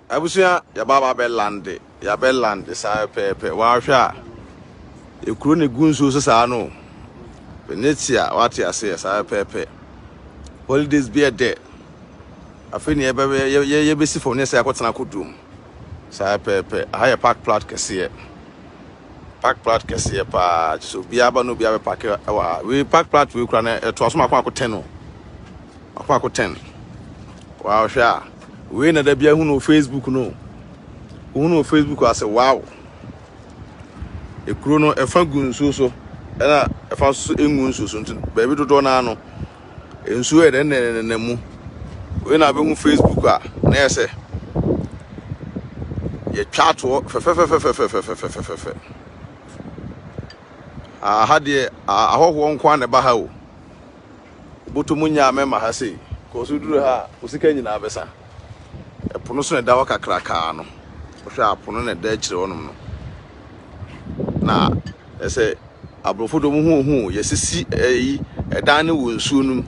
Abusia ya baba be lande ya be lande sa pepe wa hwa ekuro ne gunso so sa no Venezia what ya say sa pepe holidays be there afeni ye be si for ne sa akotena kodum sa pepe ha ya park plot kese pa so bia ba no bia be park we park plot we kura na to aso makwa ko 10 no akwa ko 10 wa hwa we na da bia hu no Facebook no hu Facebook ase wow ekuro no efa gunso so na efa so engunso so ntin ba bi dodo na no ensu e na mu we na be hu Facebook a na yese ye chat wo fe ha de ahoho nko na ba ha o boto munya mema ha sei ko so duru ha osika nyina abesa epono so na da wakakraka no hwe apono na da akire wonom no na ese abrofo do mu hu yesisi yi edan ne wonsuo num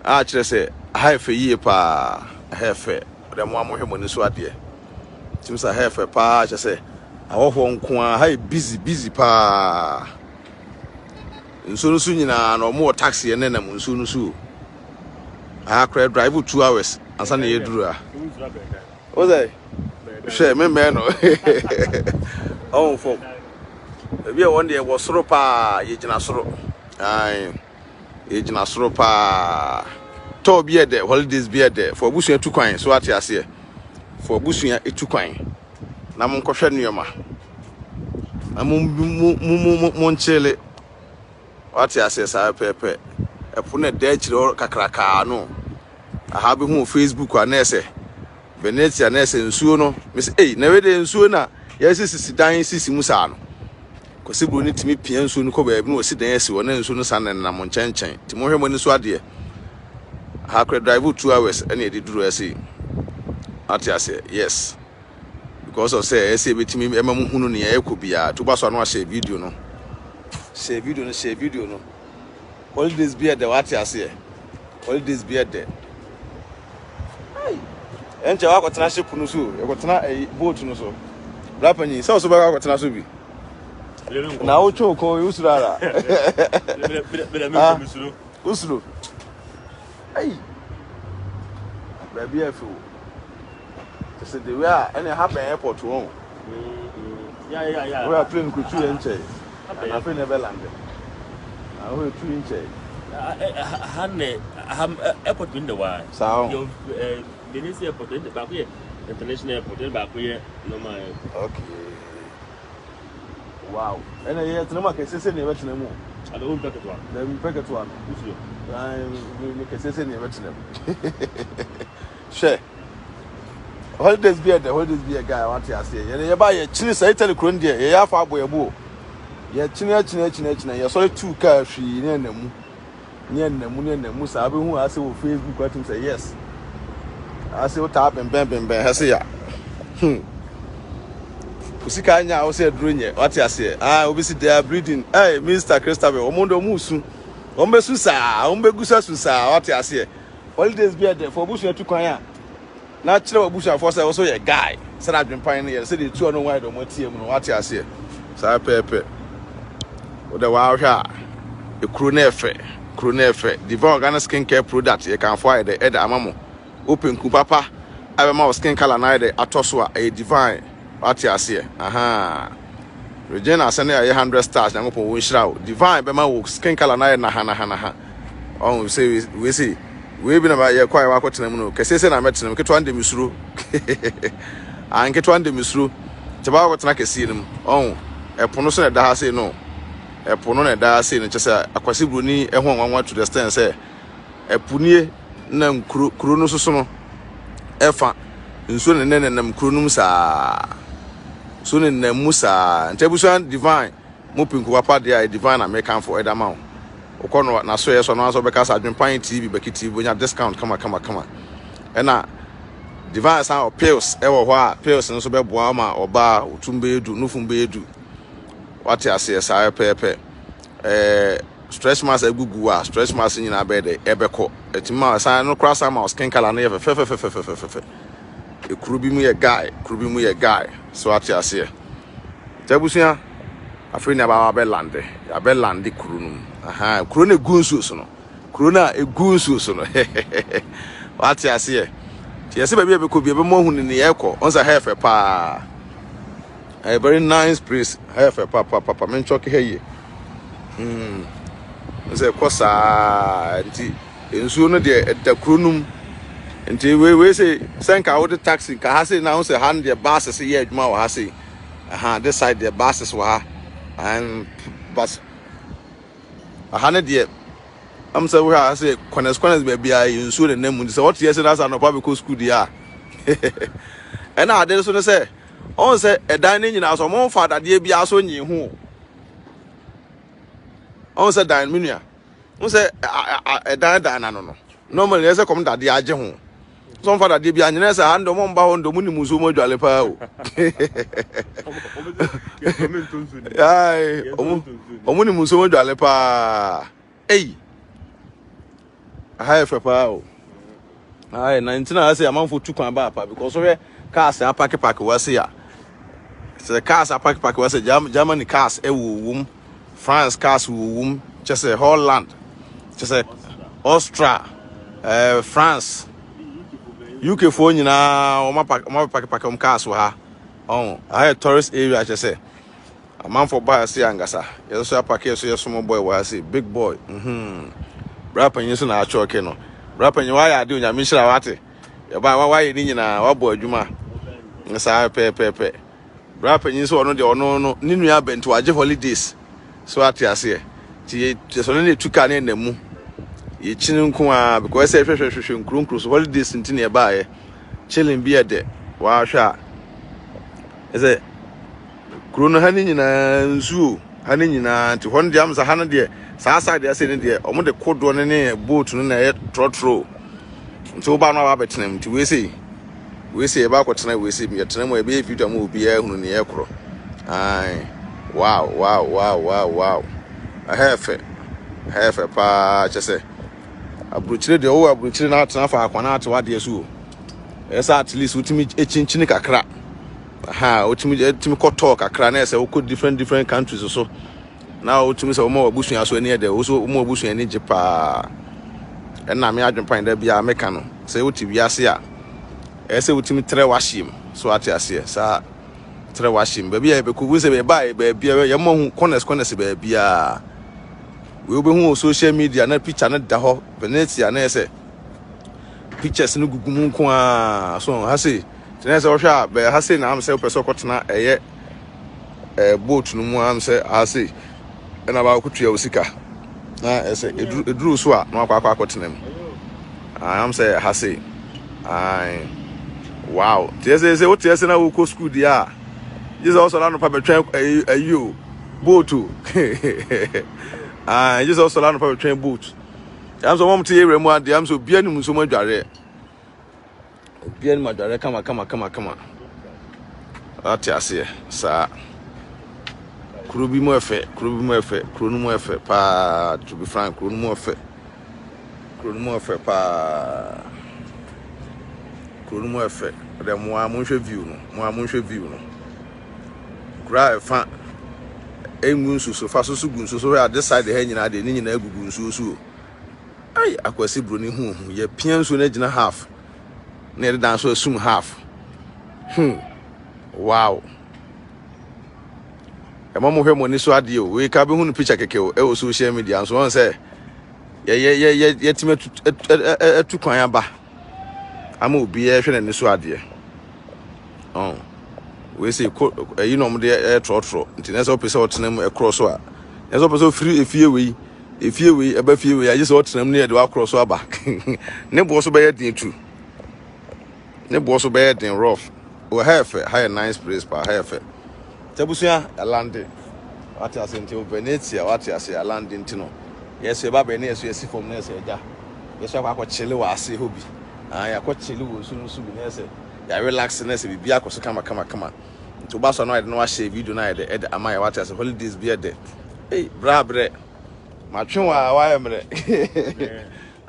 a kire se ha efe yie pa ha efe de mo amohwe ni so ade timsa ha efe pa kire se ahoho nko a ha busy pa nsuo nsu nyina na mo taxi ene na nsuo nsu a kra drive 2 hours ansa na yeduru a Ozai she me no on fo ebi e won de wo soro pa ye gina soro ai ye gina soro pa to bi e de holidays bi e de for busu etu kwan so ate ase for busu etu kwan na mo nkɔhwɛ nneoma na mo nchele ate ase sa pepe epo na da akire kakraka no aha bi hu Facebook a na ese Venezia na ese nsuo no me say na we de nsuo na yesisi dan sisi musa no kosi bro ni timi pia nsuo no ko ba bi no osi dan esi wo na nsuo no sa na mo nchenchen timo hwemo ni so ade ha kra drive 2 hours and e diduru ese ati ase yes because of say ese betimi ema mu hunu ne ya ekobia to ba so no share video no holidays be there what ase holidays be there enche wa kwatena ship no so e kwatena boat no so rapani so ba kwatena so bi na o choko usura usuro ai baby afu so the way any happen airport won yeah we are plane ku tu enche na fe never land na we tu enche hanne airport window wa so Venezia airport in the back here international airport in the back here normal okay wow and yeah tnama ke sese ne betene mu ala o packet one na mi packet one usio mi ke sese ne betene she holidays be a guy want to say ye ba ye chini sai tele kron de ye ya fa aboye bu ye chini ye so two car hwi ne namu sa be hu ase wo Facebook what say yes ase wo tap ben hase ya usika anya wo say dronye what you say obi si they are breeding Mr. Christopher omondo musu ombesu sa ombegusa su sa what you say holidays be there for busu etu kwan ya na kire busu afo say wo so ye guy say na adwempan ne ye say the two no wide o motie mu no what you say sa pepe o de wa hwa ekuro na efe Divine Organic Skincare product you can find the amamo open ku papa abema skin color na de atoso a Divine what you say Regina asane a 100 stars na ngopo won shira Divine bema wo skin color na ha on say we see we bi na ba ye kwai wa kwotena mu no kesese na metena keto ande misuro an keto ande misuro te ba kwotena kesi nim on epono so na da ha say no epono na da say no chese akwase broni ehon wanwa to the stand say epunie na kuro no soso no efa nso ne nam kuro num saa so ne nam musa ntebusan Divine mo pinku papa dia Divine American for edamount okono na so yeso no aso be kasa AdwenepaheneTv BeckyTv bonya discount kama ena Divine san pills ewo ho a pills no so be boa ma oba otumbe edu nufumbe edu wati ase sa pepe stress mass egugu a stress mass nyina be de ebeko etima san no cross am skin color no ye fe kuro bi mu ye guy so ate ase tabusia afei na ba be lande ya be lande kuro no aha kuro na gunsu so no kuro na egunsu so no ate ase ti ese ba bi ko bi be mo hu ni ye ko on sa hefe pa a very nice place hefe pa men choke heye se kosa nti ensuo no de da kuro num nti we say senka wo de taxi ka ha say na wo say hand the buses say ye adwuma wo ha say aha this side the buses wo ha and bus aha ne de am say we ha say corners be bia ensuo de nam say what yes na no public school dia and na de so no say on say edan ne nyina so mo fa dade bia so nyi ho on say dan menua on say edan na no normally yes come dade age ho some father dey bi anyene say ando mo mba ho ndo mu ni muso mo dwale pa o ai omu ni muso mo dwale pa ei ha efe pa o ai 19 na say amanfo tu kwan ba pa because we cars park we say ya say cars park we say Germany cars e wo France cars wo just say Holland just say Austria France UK for nyina o ma pack cars ha I tourist area I say a man for buy say angasa you so pack so you small boy wa say big boy rapper nyi so na acho ke no rapper nyi wa ya de onyame hira wate ya ba wa ye ni nyina wa bo adwuma ngasa pe rapper nyi so ono de ono no ni nua bento age holidays so ate ase ti so ne tuka ne namu ye chinu nko a because say hwehwehwe nkrunkru so holidays ntine e baaye chilling be there wa hwa ese krono hani nyina nsuo hani nyina nti hon de am sa hana de sa de ase ne de omo de kodo ne boat no na e trotro nti oba no wa betenem nti we say e ba kwotena we say me tenem e be video am obi a hunu ne e kro ai wow a hefe pa chese abruchire de o abruchire na atena fa akwana atwa de so esa at least utimi echinchini kakra aha utimi koto kakra na ese wo different countries so na utimi se mo abusun aso ani de wo so mo abusun ani jepa na me adwempan da bia meka no se uti wiase a ese utimi tre washim so ate ase sa tre washim ba bia be ko wo se be ba bia ye mo hu corners ba bia we obe hu social media na picture na da ho Venezia na ese pictures no gugumu nko a so ha say tena se wo hwa be ha say na am se person kotena eye boat no mu am se ha say na ba kutua osika na ese eduru so a na akwa kotena mu am say ha say ai wow tese se wo tese na wo ko school dia Jesus also na no pa betwen ayo boat just also land of train boot. I'm so mom to hear him one day. I'm so bien so much dare. Bien my dare come on. That's it, sir. Krubi mo efe, kronu mo efe pa to be frank, kronu mo efe pa. Kronu mo efe. The mo amunhwe view no. Gra fa engunsu so fa so gunsu so ya this side he nyina de ni nyina agugu nsu so ai akwasi bro ni hu ye pianso na gina half na ye dan so assume half wow e mamo hwe mo ni so ade o we ka be hu no picture keke o e social media so won say ye time atu kwan aba ama obi e hwe na ni so ade we say you know de trotro nti na so pese otenam across so a na so pese free efie we aba fie we aje so otenam ne de across so aba ne bo so be ye din tu ne bo so be ye din rough we have high nice place pa have tabusia alande what you say nti Venezia what you say alande nti no yes we ba be na yes we si form na yes eja yes we akwa chile wa ase hobi ya kwa chile wo so bi na yes ya relax na se bibia akoso kama to ba so no I no share video na e de amaya what as holidays be there hey brabre ma twen wa emre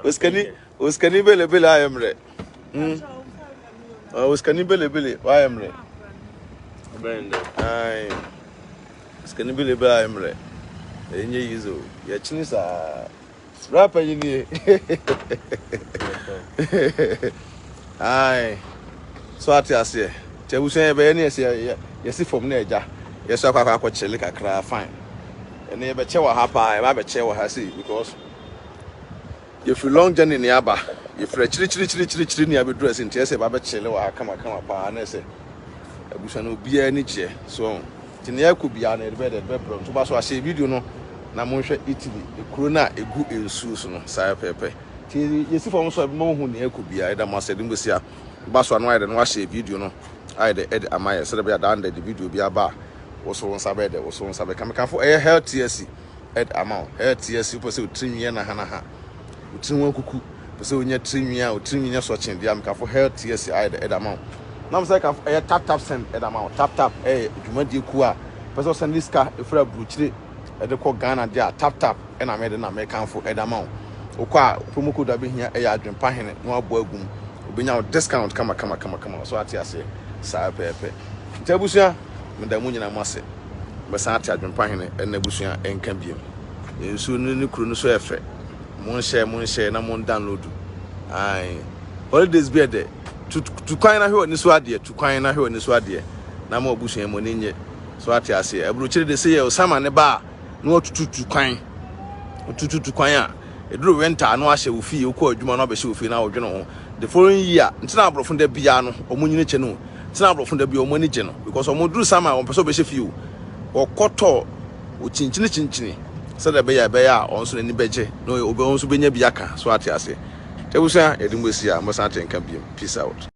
oskani bele ayemre Scanning Billy, why am I? Aye. Scanning Billy, I am right. In your use, your chins are rapper in here. Aye. So I tell you, tell you, say, yes, if from Naja, yes, I have a chili, I cry fine. And never chewa hapa, I have a chewa hasi because if you long journey in Yaba, if you're chili near be dressing, tears about chili, I come upon and I say, I wish I know be any chair. So, Tinia could be an elevated bedroom. So, I say, video no, Namusha Italy, a crona, a good in Susan, Sire Pepe. You see, for most more who near could be either Master Dimbusia, Basso and and watch a video no. I the Ed Amaya celebrate down the video be a bar. Was on Sabed, was on Sabed. Come for a health TSC Ed amount, health TSC, pursue 3 years and a half. Utinwa kuku pese onya trimia o trimia so chen dia mka for health TSC I the amount na mse ka tap send amount tap dwumadi ku a pese send liska efra bruchire e de ko Ghana dia tap e na me de na me kan for amount okwa promo code abehia e ya AdwenepaHene no abo agum obenya discount kama so ati ase sa pepe ntabusua meda mu nyina mase besa ati AdwenepaHene e na busua enka biem ensu ni kru no so efe mon share na mon download ai holidays be there to kwan na hwe ni so ade to kwan na hwe ni so ade na ma obusun mo ni nye so ate ase aburu chire de say osama ne ba na otutu kwan a eduru winter no ahye ofi okọ adwuma no abehye ofi na odwene ho the following year ntina abrofo da bia no omunyine che no ntina abrofo da bia omani je no because omoduru sama on person behye fi o okoto o chinchini said the beya also any beje no obe onso benya biaka so ate ase tebusa edimbosia mo sa tenka biem peace out.